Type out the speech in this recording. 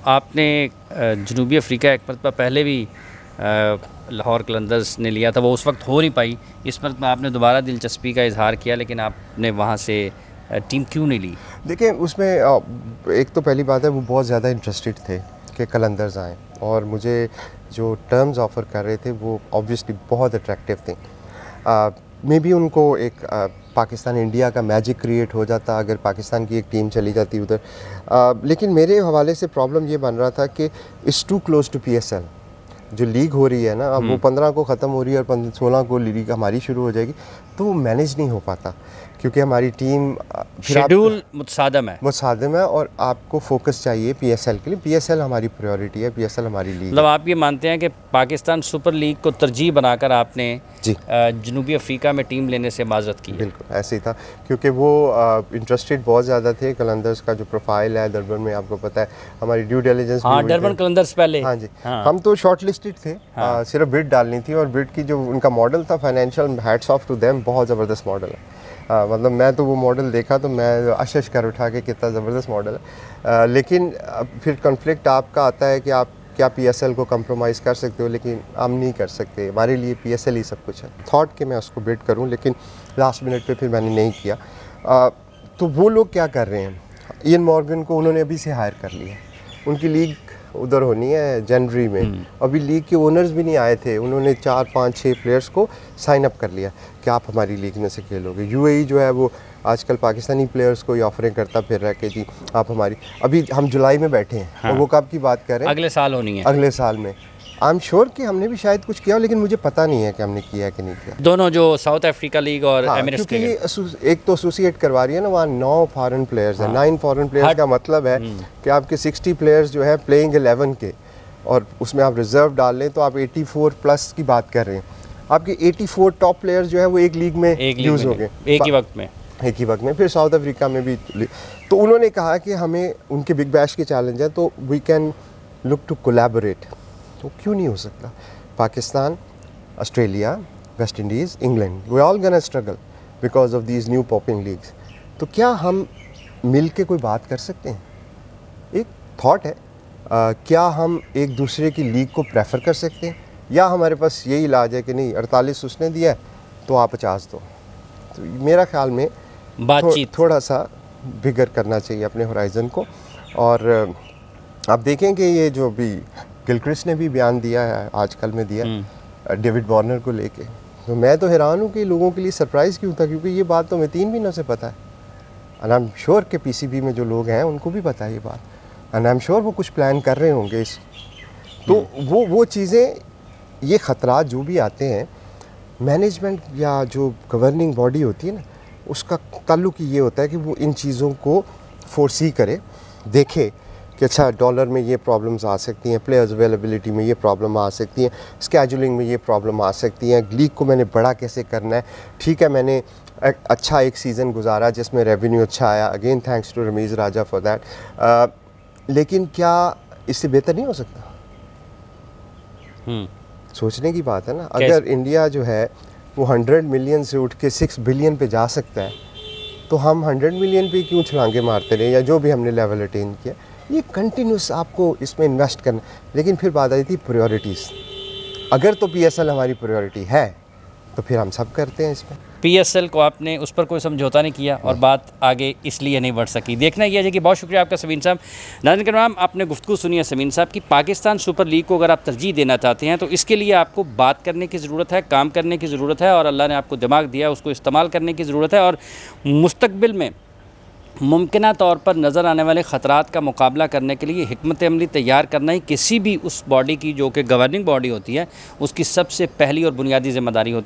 तो आपने जनूबी अफ्रीका एक मरतबा पहले भी लाहौर कलंदर्स ने लिया था, वो उस वक्त हो नहीं पाई। इस मरतबा आपने दोबारा दिलचस्पी का इजहार किया, लेकिन आपने वहाँ से टीम क्यों नहीं ली? देखिए, उसमें एक तो पहली बात है, वो बहुत ज़्यादा इंटरेस्टेड थे कि कलंदर्स आएँ, और मुझे जो टर्म्स ऑफ़र कर रहे थे वो ऑब्वियसली बहुत अट्रैक्टिव थे। मे बी उनको एक पाकिस्तान इंडिया का मैजिक क्रिएट हो जाता अगर पाकिस्तान की एक टीम चली जाती उधर, लेकिन मेरे हवाले से प्रॉब्लम ये बन रहा था कि it's too close to PSL। जो लीग हो रही है ना, अब वो 15 को ख़त्म हो रही है और 16 को लीग हमारी शुरू हो जाएगी, तो वो मैनेज नहीं हो पाता क्योंकि हमारी टीम शेड्यूल मुतसादम है और आपको फोकस चाहिए PSL के लिए। PSL हमारी प्रायोरिटी है, PSL हमारी लीग। मतलब आप ये मानते हैं कि पाकिस्तान सुपर लीग को तरजीह बनाकर आपने जी जनूबी अफ्रीका में टीम लेने से माजरत की? बिल्कुल ऐसे ही था, क्योंकि वो इंटरेस्टेड बहुत ज़्यादा थे। कलंदर्स का जो प्रोफाइल है डरबन में, आपको पता है हमारी ड्यू डिलिजेंस। हाँ, डरबन कलंदर्स पहले। हाँ जी, हाँ। हम तो शॉर्ट लिस्टेड थे। हाँ। सिर्फ बिड डालनी थी, और बिड की जो उनका मॉडल था financial, hats off to them, बहुत ज़बरदस्त मॉडल है। मतलब मैं तो वो मॉडल देखा तो मैं अशश कर उठा के कितना ज़बरदस्त मॉडल है। लेकिन फिर कॉन्फ्लिक्ट आपका आता है कि आप क्या PSL को कंप्रोमाइज़ कर सकते हो, लेकिन हम नहीं कर सकते। हमारे लिए PSL ही सब कुछ है। थॉट कि मैं उसको बिड करूं, लेकिन लास्ट मिनट पे फिर मैंने नहीं किया। तो वो लोग क्या कर रहे हैं, इयन मॉर्गन को उन्होंने अभी से हायर कर लिया। उनकी लीग उधर होनी है जनवरी में, अभी लीग के ओनर्स भी नहीं आए थे, उन्होंने 4, 5, 6 प्लेयर्स को साइन अप कर लिया कि आप हमारी लीग में से खेलोगे। UAE जो है वो आजकल पाकिस्तानी प्लेयर्स को ही ऑफरिंग करता फिर रहा कि जी आप हमारी, अभी हम जुलाई में बैठे हैं। हाँ। और वो कब की बात कर रहे हैं? अगले साल होनी है। अगले साल में। आई एम श्योर कि हमने भी शायद कुछ किया, लेकिन मुझे पता नहीं है कि हमने किया है कि नहीं किया। दोनों जो साउथ अफ्रीका लीग और एमिरेट्स क्योंकि ये एक तो एसोसिएट करवा रही है ना, वहाँ 9 फॉरेन प्लेयर्स हैं। 9 फॉरेन प्लेयर्स का मतलब है कि आपके 60 प्लेयर्स जो है प्लेइंग 11 के, और उसमें आप रिजर्व डाल लें तो आप 84 प्लस की बात कर रहे हैं। आपके 84 टॉप प्लेयर्स जो है वो एक लीग में यूज़ हो गए एक ही वक्त में। फिर साउथ अफ्रीका में भी। तो उन्होंने कहा कि हमें उनके बिग बैश के चैलेंज है, तो we can look to collaborate. तो क्यों नहीं हो सकता? Pakistan, Australia, West Indies, England, we all gonna struggle because of these new popping leagues. तो क्या हम मिल के कोई बात कर सकते हैं? एक थॉट है। क्या हम एक दूसरे की लीग को प्रेफर कर सकते हैं, या हमारे पास यही इलाज है कि नहीं 48 उसने दिया है तो आप 50 दो? तो मेरा ख्याल में बातचीत थोड़ा सा बिगर करना चाहिए अपने होराइज़न को। और आप देखें कि ये जो भी गिलक्रिस्ट ने भी बयान दिया है, आजकल में दिया डेविड वार्नर को लेके, तो मैं तो हैरान हूँ कि लोगों के लिए सरप्राइज़ क्यों था, क्योंकि ये बात तो हमें 3 महीनों से पता है। एंड आई एम श्योर कि PCB में जो लोग हैं उनको भी पता है ये बात, एंड आई एम श्योर वो कुछ प्लान कर रहे होंगे इस। तो वो चीज़ें, ये ख़तरात जो भी आते हैं, मैनेजमेंट या जो गवर्निंग बॉडी होती है ना, उसका ताल्लुक ये होता है कि वो इन चीज़ों को फोरसी करे, देखे कि अच्छा डॉलर में ये प्रॉब्लम्स आ सकती हैं, प्लेयर्स अवेलेबिलिटी में ये प्रॉब्लम आ सकती हैं, स्केजुलिंग में ये प्रॉब्लम आ सकती हैं, लीग को मैंने बड़ा कैसे करना है। ठीक है, मैंने अच्छा एक सीज़न गुजारा जिसमें रेवेन्यू अच्छा आया, again thanks to Ramiz Raja for that, लेकिन क्या इससे बेहतर नहीं हो सकता? सोचने की बात है ना। अगर इंडिया जो है वो 100 मिलियन से उठ के 6 बिलियन पे जा सकता है, तो हम 100 मिलियन पे क्यों छलांगे मारते रहे, या जो भी हमने लेवल अटेन किया। ये कंटिन्यूस आपको इसमें इन्वेस्ट करना। लेकिन फिर बात आई थी प्रायोरिटीज़। अगर तो PSL हमारी प्रायोरिटी है तो फिर हम सब करते हैं इसमें। PSL को आपने उस पर कोई समझौता नहीं किया और बात आगे इसलिए नहीं बढ़ सकी। देखना यह है कि बहुत शुक्रिया आपका समीन साहब। नाज़रीन करम, आपने गुफ्तगू सुनी है समीन साहब की। पाकिस्तान सुपर लीग को अगर आप तरजीह देना चाहते हैं तो इसके लिए आपको बात करने की ज़रूरत है, काम करने की ज़रूरत है, और अल्लाह ने आपको दिमाग दिया उसको इस्तेमाल करने की ज़रूरत है। और मुस्तकबिल में मुमकिना तौर पर नज़र आने वाले ख़तरात का मुकाबला करने के लिए हिकमत अमली तैयार करना ही किसी भी उस बॉडी की, जो कि गवर्निंग बॉडी होती है, उसकी सबसे पहली और बुनियादी ज़िम्मेदारी होती है।